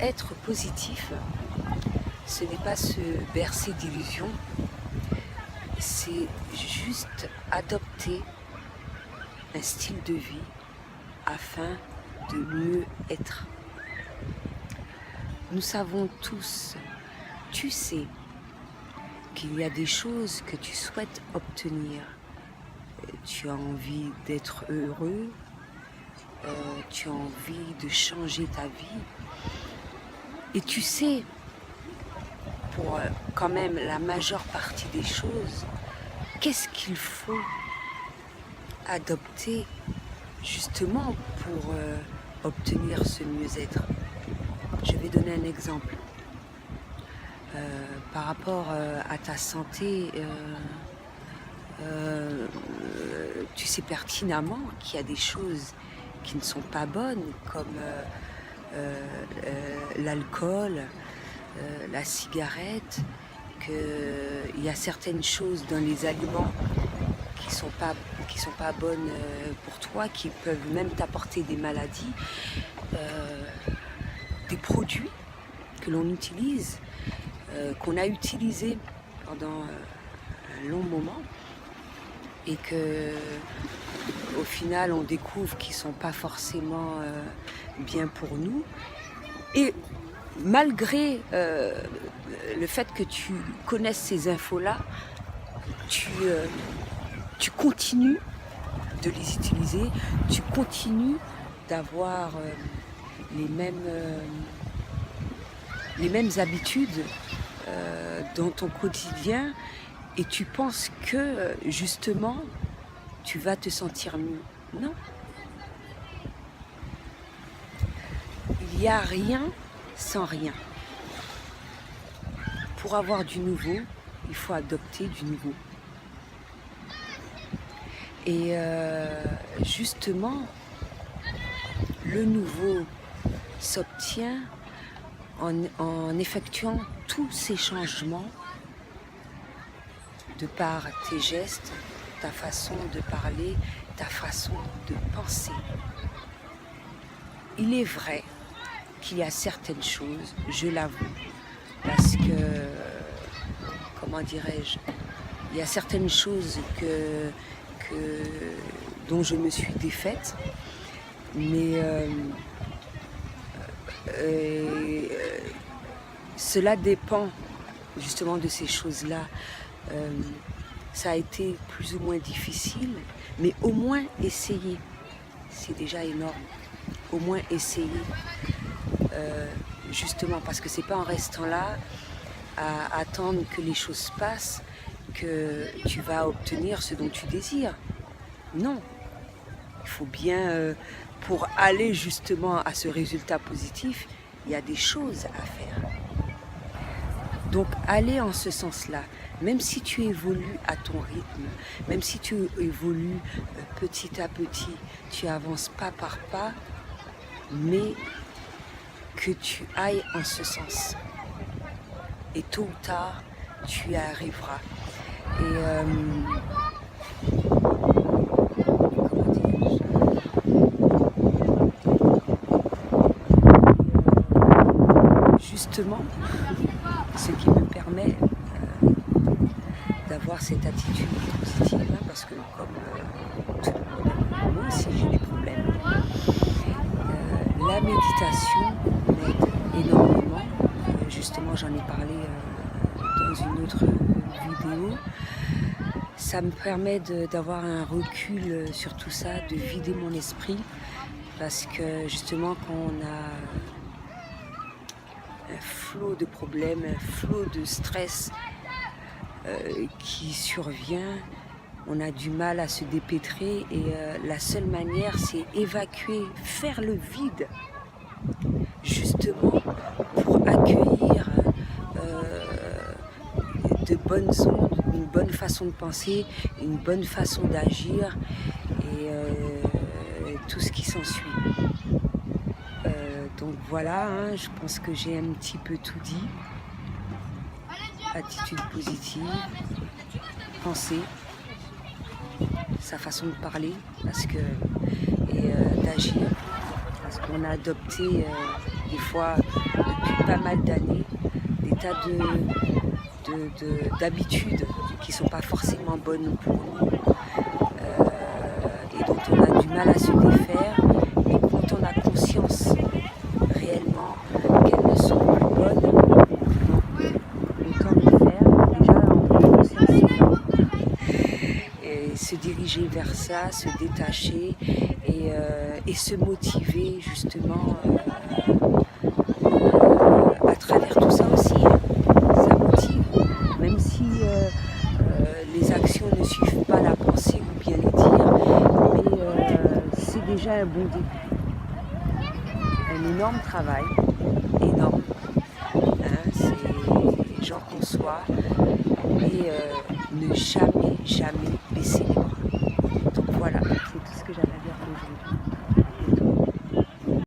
être positif, ce n'est pas se bercer d'illusions, c'est juste adopter un style de vie afin de mieux être. Nous savons tous, tu sais, qu'il y a des choses que tu souhaites obtenir. Tu as envie d'être heureux, tu as envie de changer ta vie. Et tu sais, pour quand même la majeure partie des choses, qu'est-ce qu'il faut adopter justement pour obtenir ce mieux-être. Je vais donner un exemple. Par rapport à ta santé, tu sais pertinemment qu'il y a des choses qui ne sont pas bonnes, comme l'alcool, la cigarette, qu'il y a certaines choses dans les aliments qui sont pas bonnes pour toi, qui peuvent même t'apporter des maladies, des produits que l'on utilise, qu'on a utilisés pendant un long moment et que au final on découvre qu'ils ne sont pas forcément bien pour nous. Et malgré le fait que tu connaisses ces infos-là, tu continues de les utiliser, tu continues d'avoir les mêmes habitudes dans ton quotidien et tu penses que justement tu vas te sentir mieux. Non. Il n'y a rien sans rien. Pour avoir du nouveau, il faut adopter du nouveau. Et justement, le nouveau s'obtient en effectuant tous ces changements de par tes gestes, ta façon de parler, ta façon de penser. Il est vrai qu'il y a certaines choses, je l'avoue, parce que, comment dirais-je, il y a certaines choses dont je me suis défaite, mais cela dépend justement de ces choses-là. Ça a été plus ou moins difficile, mais au moins essayer, c'est déjà énorme. Au moins essayer, justement, parce que c'est pas en restant là à attendre que les choses passent que tu vas obtenir ce dont tu désires. Non, il faut bien, pour aller justement à ce résultat positif, il y a des choses à faire. Donc aller en ce sens-là, même si tu évolues à ton rythme, même si tu évolues petit à petit, tu avances pas par pas, mais que tu ailles en ce sens. Et tôt ou tard, tu y arriveras. Et justement, ce qui me permet d'avoir cette attitude positive, hein, parce que comme tout le monde, moi aussi j'ai des problèmes. La méditation m'aide énormément. Justement, j'en ai parlé dans une autre vidéo. Ça me permet d'avoir un recul sur tout ça, de vider mon esprit, parce que justement quand on a un flot de problèmes, un flot de stress qui survient, on a du mal à se dépêtrer et la seule manière c'est évacuer, faire le vide, justement pour accueillir de bonnes ondes, une bonne façon de penser, une bonne façon d'agir et tout ce qui s'ensuit. Donc voilà, hein, je pense que j'ai un petit peu tout dit. Attitude positive, penser, sa façon de parler, et d'agir, parce qu'on a adopté des fois depuis pas mal d'années, des tas d'habitudes qui ne sont pas forcément bonnes pour nous et dont on a du mal à se défaire. Mais quand on a conscience réellement qu'elles ne sont plus bonnes, autant le faire. Déjà, en prendre conscience, et se diriger vers ça, se détacher et se motiver justement à travers tout ça aussi. Ça motive, même si les actions ne suivent pas la pensée ou bien les dires, mais c'est déjà un bon début. Un énorme travail, énorme, hein, j'en conçois, mais ne jamais baisser les bras. Donc voilà, c'est tout ce que j'avais à dire pour aujourd'hui.